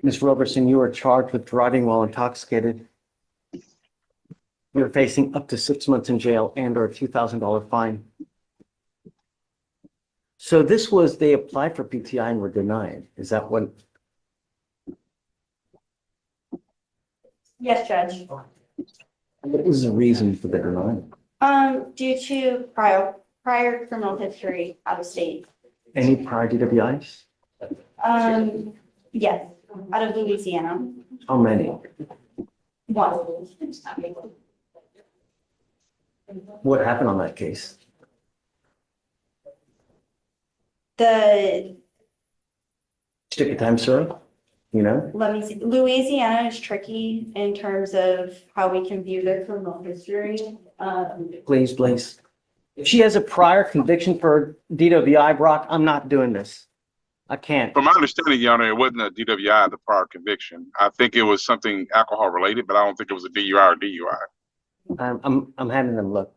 Ms. Roberson, you are charged with driving while intoxicated. You're facing up to 6 months in jail and or a $2,000 fine. So this was, they applied for PTI and were denied. Is that what? Yes, Judge. What was the reason for the denial? Due to prior criminal history out of state. Any prior DWIs? Yes, out of Louisiana. How many? One. What happened on that case? The Took your time, sir? You know? Let me see. Louisiana is tricky in terms of how we can view their criminal history. Please, please. If she has a prior conviction for DWI, Brock, I'm not doing this. I can't. From my understanding, Your Honor, it wasn't a DWI, the prior conviction. I think it was something alcohol related, but I don't think it was a DUI or DUI. I'm having them look.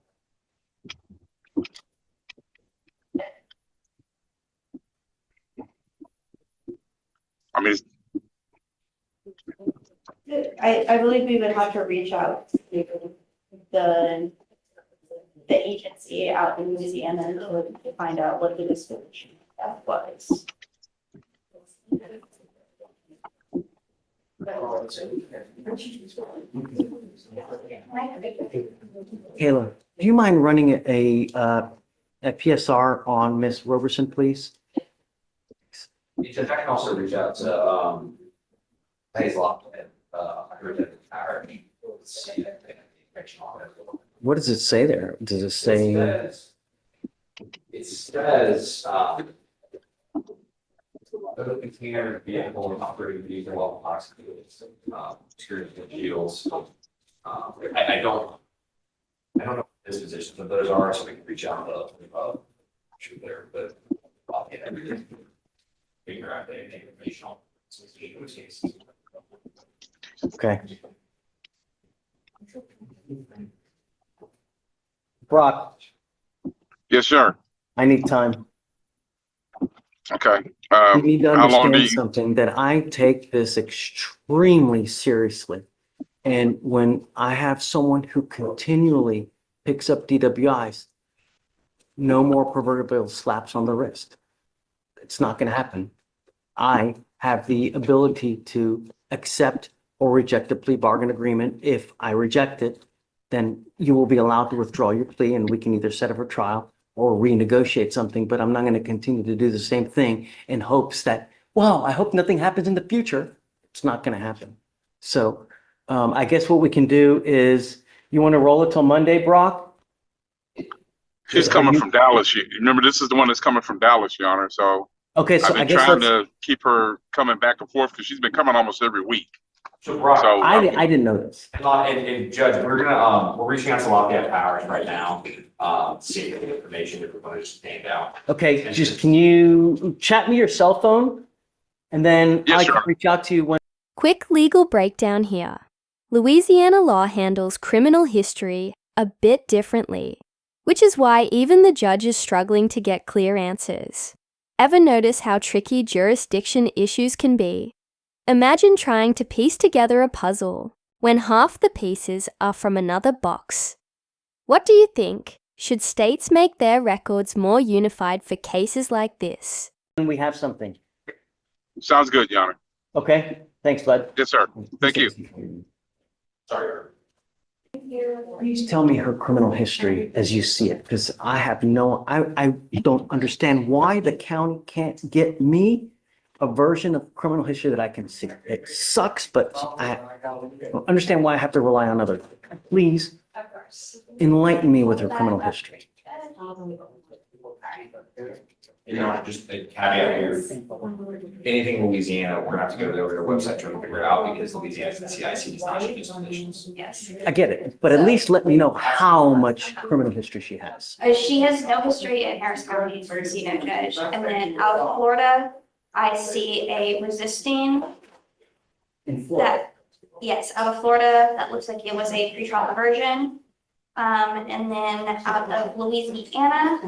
I mean, I believe we would have to reach out to the agency out in Louisiana to find out what the disposition that was. Kayla, do you mind running a PSR on Miss Roberson, please? Because I can also reach out to Hazel and What does it say there? Does it say? It says the container vehicle and operating vehicle while intoxicated, security shields. I don't know dispositions of those are, so we can reach out to shoot there, but yeah, figure out the information on those cases. Okay. Brock, yes, sir. I need time. Okay. You need to How long understand do you, something, that I take this extremely seriously. And when I have someone who continually picks up DWIs, no more proverbial slaps on the wrist. It's not going to happen. I have the ability to accept or reject a plea bargain agreement. If I reject it, then you will be allowed to withdraw your plea and we can either set up a trial or renegotiate something, but I'm not going to continue to do the same thing in hopes that, well, I hope nothing happens in the future. It's not going to happen. So I guess what we can do is, you want to roll it till Monday, Brock? she's coming from Dallas. You remember, this is the one that's coming from Dallas, Your Honor. So Okay, so I've I been guess trying let's, to keep her coming back and forth because she's been coming almost every week. So Brock, So I didn't know this. and Judge, we're reaching out to Lafayette Powers right now, seeing the information that we're going to just stand out. Okay, just can you chat me your cell phone? And then Yes, I can sir. reach out to you when. Quick legal breakdown here. Louisiana law handles criminal history a bit differently, which is why even the judge is struggling to get clear answers. Ever notice how tricky jurisdiction issues can be? Imagine trying to piece together a puzzle when half the pieces are from another box. What do you think? Should states make their records more unified for cases like this? We have something. sounds good, Your Honor. Okay, thanks, bud. Yes, sir. Thank you. Sorry. Please tell me her criminal history as you see it, because I have no, I don't understand why the county can't get me a version of criminal history that I can see. It sucks, but I don't understand why I have to rely on others. Please enlighten me with her criminal history. You know, just a caveat here, anything Louisiana, we're gonna have to go over their website trying to figure it out because Louisiana's the CIC does not issue dispositions. Yes. I get it, but at least let me know how much criminal history she has. She has no history in Harris County for casino judge. And then out of Florida, I see a resisting that, yes, out of Florida, that looks like it was a pretrial diversion. And then out of Louisiana,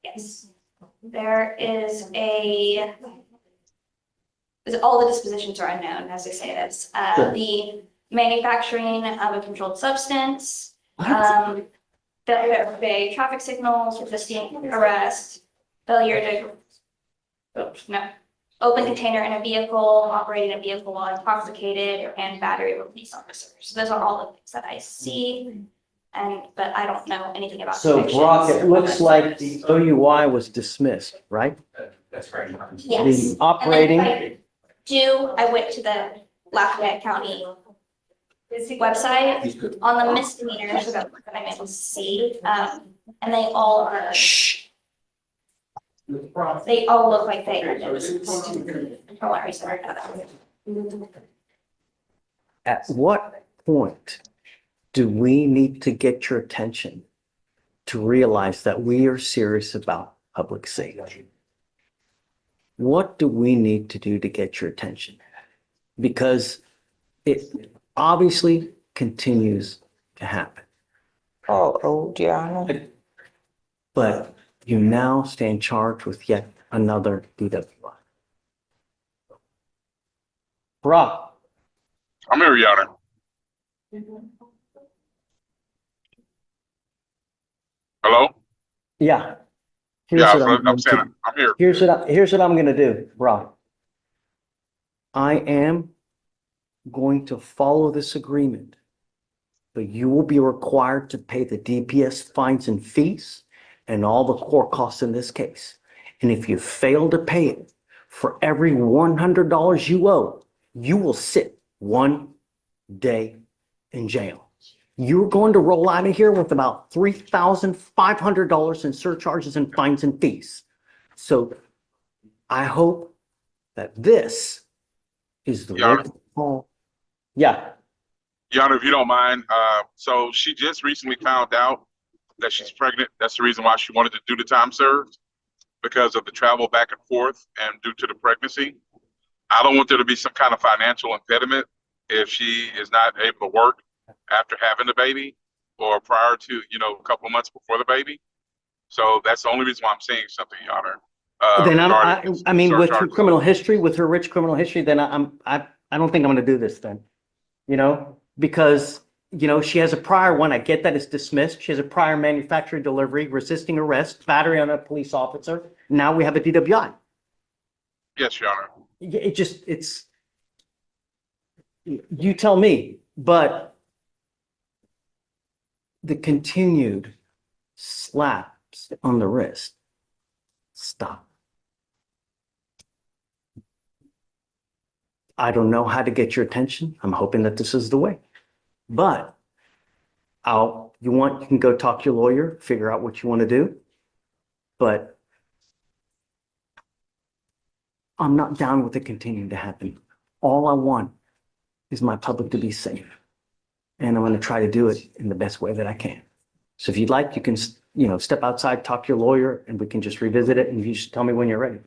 yes, there is a because all the dispositions are unknown, as they say this. Sure. The manufacturing of a controlled substance, failure to obey traffic signals, resisting arrest, failure to, oops, no, open container in a vehicle, operating a vehicle while intoxicated, and battery of a police officer. So those are all the things that I see, but I don't know anything about So convictions. Brock, it looks like the OUI was dismissed, right? That's correct, Your Honor. Yes. The operating, I went to the Lafayette County website on the misdemeanors, so that's what I'm able to see, and they all are, they all look like they are notices. Oh, Larry, sorry about that. at what point do we need to get your attention to realize that we are serious about public safety? What do we need to do to get your attention? Because it obviously continues to happen, Oh, Your Honor. but you now stand charged with yet another DWI. Brock, I'm here, Your Honor. Hello? yeah. Here's Yeah, what I'm I'm saying, I'm here. Here's what I'm gonna do, Brock. I am going to follow this agreement, but you will be required to pay the DPS fines and fees and all the court costs in this case. And if you fail to pay it, for every $100 you owe, you will sit 1 day in jail. You're going to roll out of here with about $3,500 in surcharges and fines and fees. So I hope that this is the Your wake up call. Yeah, Your Honor, if you don't mind, so she just recently found out that she's pregnant. That's the reason why she wanted to do the time served, because of the travel back and forth and due to the pregnancy. I don't want there to be some kind of financial impediment if she is not able to work after having the baby or prior to, a couple of months before the baby. So that's the only reason why I'm saying something, Your Honor. then regarding I mean, with her surcharges. criminal history, with her rich criminal history, then I don't think I'm gonna do this then. Because, she has a prior one, I get that it's dismissed. She has a prior manufacturing delivery, resisting arrest, battery on a police officer. Now we have a DWI. Yes, Your Honor. You tell me, but the continued slaps on the wrist, stop. I don't know how to get your attention. I'm hoping that this is the way. But you can go talk to your lawyer, figure out what you want to do. But I'm not down with it continuing to happen. All I want is my public to be safe. And I'm going to try to do it in the best way that I can. So if you'd like, you can, step outside, talk to your lawyer, and we can just revisit it, and you just tell me when you're ready.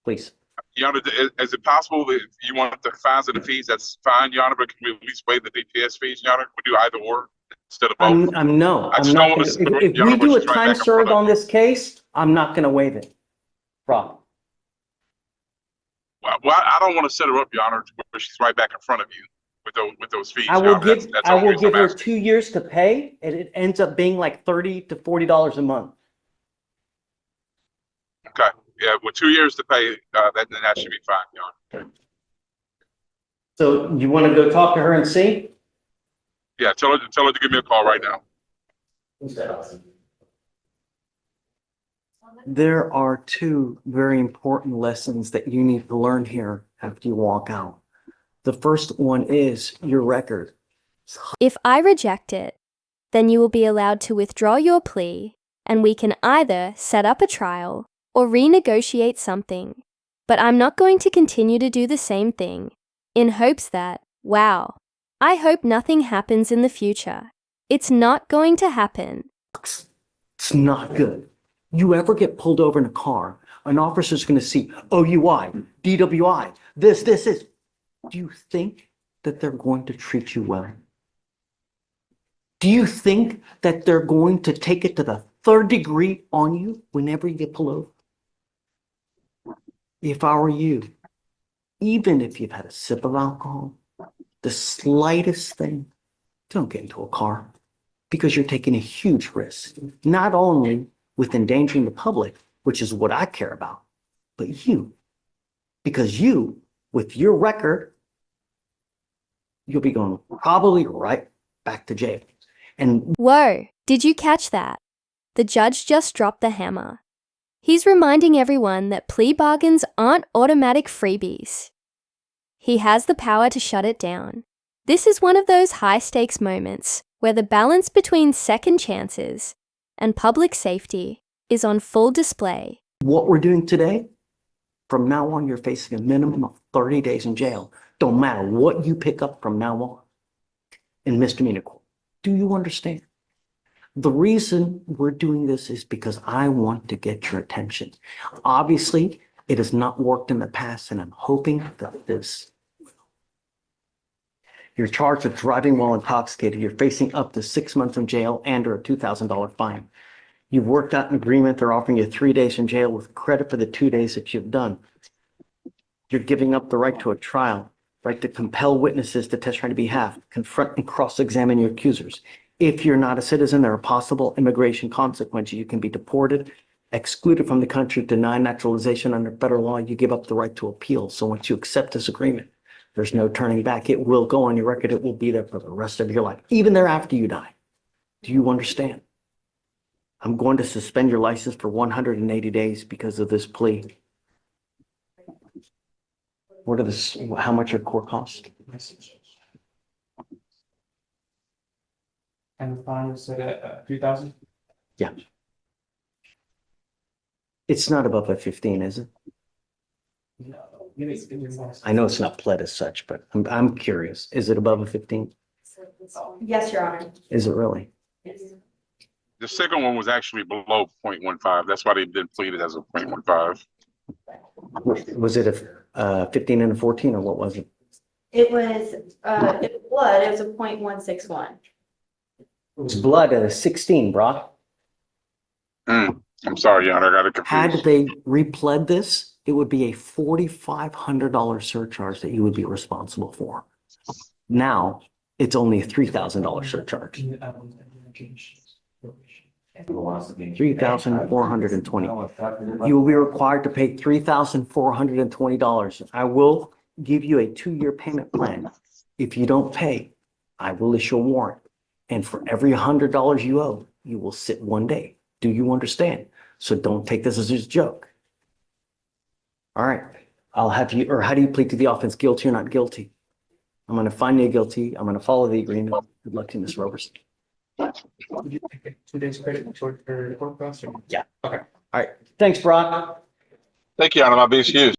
Please. Your Honor, is it possible that if you want the fines and the fees, that's fine, Your Honor, but can we at least waive the DPS fees, Your Honor? We do either or instead of both. I'm I not just gonna, don't want to- if Your we Honor, do a she's right time back in front served of on you. this case, I'm not gonna waive it. Rob, Well, I don't want to set her up, Your Honor, to where she's right back in front of you with those fees. I Your will Honor. That's the I only will reason give I'm her asking. 2 years to pay, and it ends up being like $30 to $40 a month. Okay, yeah, with 2 years to pay, then that should be fine, Your Honor. So you wanna go talk to her and see? Yeah, tell her to give me a call right now. There are 2 very important lessons that you need to learn here after you walk out. The first one is your record. If I reject it, then you will be allowed to withdraw your plea, and we can either set up a trial or renegotiate something. But I'm not going to continue to do the same thing in hopes that, wow, I hope nothing happens in the future. It's not going to happen. It's not good. You ever get pulled over in a car, an officer's going to see OUI, DWI, this. Do you think that they're going to treat you well? Do you think that they're going to take it to the 3rd degree on you whenever you get pulled over? If I were you, even if you've had a sip of alcohol, the slightest thing, don't get into a car because you're taking a huge risk, not only with endangering the public, which is what I care about, but you, because you, with your record, you'll be going probably right back to jail. And Whoa, did you catch that? The judge just dropped the hammer. He's reminding everyone that plea bargains aren't automatic freebies. He has the power to shut it down. This is one of those high-stakes moments where the balance between second chances and public safety is on full display. what we're doing today, from now on, you're facing a minimum of 30 days in jail. Don't matter what you pick up from now on in misdemeanor court. Do you understand? The reason we're doing this is because I want to get your attention. Obviously, it has not worked in the past, and I'm hoping that this. You're charged with driving while intoxicated. You're facing up to 6 months in jail and or a $2,000 fine. You've worked out an agreement. They're offering you 3 days in jail with credit for the 2 days that you've done. You're giving up the right to a trial, right to compel witnesses to testify on your behalf, confront and cross-examine your accusers. If you're not a citizen, there are possible immigration consequences. You can be deported, excluded from the country, denied naturalization under federal law. You give up the right to appeal. So once you accept this agreement, there's no turning back. It will go on your record. It will be there for the rest of your life, even thereafter you die. Do you understand? I'm going to suspend your license for 180 days because of this plea. What are this? How much your court cost? And the fine was set at 3,000? Yeah. It's not above a 15, is it? No. Give me one. I know it's not pled as such, but I'm curious. Is it above a 15? Yes, Your Honor. Is it really? The second one was actually below 0.15. That's why they've been pleaded as a 0.15. Was it a 15 and a 14 or what was it? It was blood, it was a 0.161. It was blood at a 16, bro. I'm sorry, Your Honor, I got it Had confused. they repled this, it would be a $4,500 surcharge that you would be responsible for. Now, it's only a $3,000 surcharge. 3,420. You will be required to pay $3,420. I will give you a 2-year payment plan. If you don't pay, I will issue a warrant. And for every $100 you owe, you will sit 1 day. Do you understand? So don't take this as a joke. All right. I'll have you, or how do you plead to the offense? Guilty or not guilty? I'm going to find you guilty. I'm going to follow the agreement. Good luck to you, Ms. Roberson. Would you take 2 days credit toward your court costs? Yeah. Okay. All right. Thanks, Brock. Thank you, Your Honor, my best use.